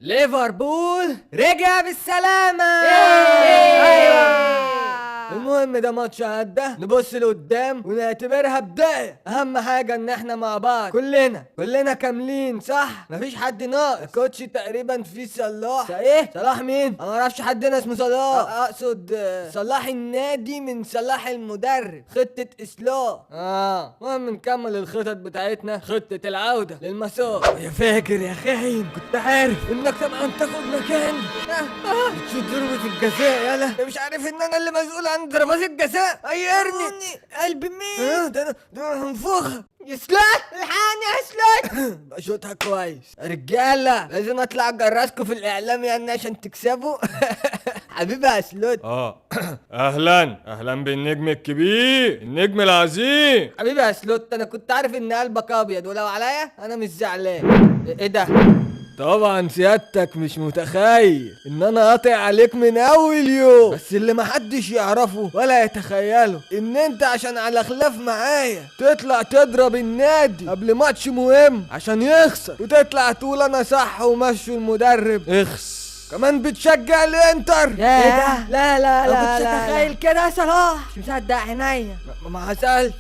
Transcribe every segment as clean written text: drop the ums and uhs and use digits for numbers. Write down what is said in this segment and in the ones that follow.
ليفربول رجع بالسلامة. ايوه. المهم ده ماتش عدى، نبص لقدام ونعتبرها بداية. اهم حاجة ان احنا مع بعض كلنا كاملين، صح؟ مفيش حد ناقص. الكوتش تقريبا في صلاح. ايه صلاح مين؟ انا معرفش حدنا اسمه صلاح. اقصد صلاح النادي من صلاح المدرب، خطة اصلاح. المهم نكمل الخطط بتاعتنا. خطة العودة للمسار. يا فاكر يا خاين، كنت عارف انك طبعا تاخد مكاني. بتشوت ضربة الجزاء. يالا انت مش عارف ان انا اللي مسؤول عن ضربات الجزاء؟ غيرني قلب مين؟ ده انا هنفخها. يا سلاح الحقني يا سلاح. بشوطها كويس. رجاله لازم اطلع اجرسكوا في الاعلام يعني عشان تكسبوا. حبيبي يا سلوت. اهلا بالنجم الكبير، النجم العظيم. حبيبي يا سلوت، انا كنت عارف ان قلبك ابيض ولو عليا انا مش زعلان. ايه ده؟ طبعا سيادتك مش متخيل ان انا قاطع عليك من اول يوم، بس اللي محدش يعرفه ولا يتخيله ان انت عشان على خلاف معايا تطلع تضرب النادي قبل ماتش مهم عشان يخسر، وتطلع تقول انا صح ومشوا المدرب. اخس كمان بتشجع الانتر. ايه ده؟ لا لا لا كنتش اتخيل كده يا صلاح. مش مصدق عينيا. ما حصلش.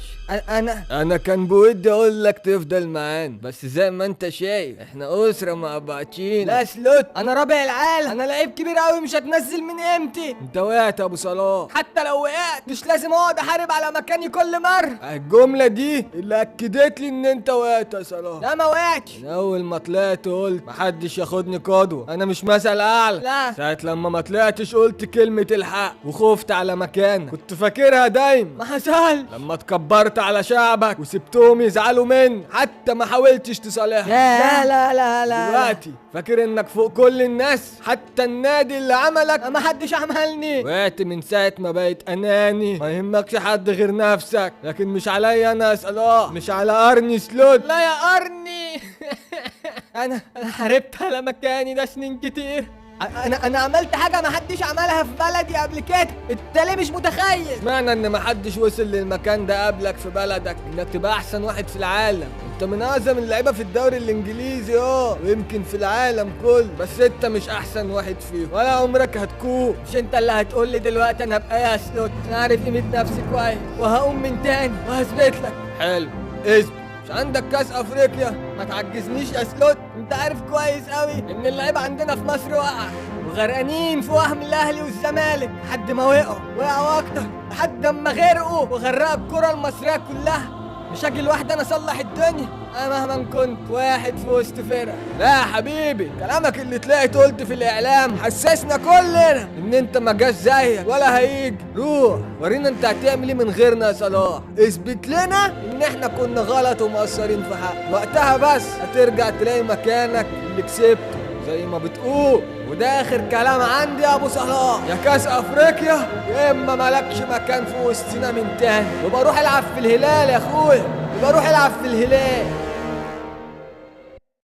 انا كان بودي اقول لك تفضل معانا، بس زي ما انت شايف احنا اسره مع بعضين. لا سلوت، انا رابع العالم، انا لعيب كبير قوي، مش هتنزل من قيمتي. انت وقعت يا ابو صلاح. حتى لو وقعت مش لازم اقعد احارب على مكاني كل مره. الجمله دي اللي اكدت لي ان انت وقعت يا صلاح. لا ما وقعتش. من اول ما طلعت قلت محدش ياخدني قدوه، انا مش مثل اعلى. لا ساعه لما ما طلعتش قلت كلمه الحق وخفت على مكانك، كنت فاكرها دايما. ما حصلش. لما اتكبرت على شعبك وسبتهم يزعلوا مني، حتى ما حاولتش تصالحهم. لا لا لا لا دلوقتي فاكر انك فوق كل الناس، حتى النادي اللي عملك ما حدش عملني. وقعت من ساعه ما بقيت اناني، ما يهمكش حد غير نفسك، لكن مش عليا انا يا صلاح، مش على ارني سلوت. لا يا ارني. انا حاربت على مكاني ده سنين كتير. انا عملت حاجه ما حدش عملها في بلدي قبل كده. انت ليه مش متخيل؟ معنى ان ما حدش وصل للمكان ده قبلك في بلدك انك تبقى احسن واحد في العالم. انت من اعظم اللعيبه في الدوري الانجليزي ويمكن في العالم كله، بس انت مش احسن واحد فيهم ولا عمرك هتكون. مش انت اللي هتقول لي دلوقتي انا ابقى يا سلوت؟ انا عارف قيمه نفسي كويس وهقوم من تاني وهثبت لك. حلو اثبت. مش عندك كاس افريقيا؟ ما تعجزنيش يا سلوت. انت عارف كويس قوي ان اللعيبه عندنا في مصر وقع وغرقانين في وهم الاهلي والزمالك لحد ما وقعوا اكتر لحد اما غرقوا وغرقوا الكره المصريه كلها. مش هاجي لوحدي انا اصلح الدنيا، انا مهما كنت واحد في وسط فرقه. لا يا حبيبي، كلامك اللي طلعت قلت في الاعلام حسسنا كلنا ان انت ما جاش زيك ولا هيجي. روح ورينا انت هتعمل ايه من غيرنا يا صلاح. اثبت لنا ان احنا كنا غلط ومقصرين في حق، وقتها بس هترجع تلاقي مكانك اللي كسبته زي ما بتقول. وده اخر كلام عندي يا ابو صلاح. يا كاس افريقيا يا اما مالكش مكان في وسطنا من تاني. يبقى روح العب في الهلال يا اخويا، يبقى روح العب في الهلال.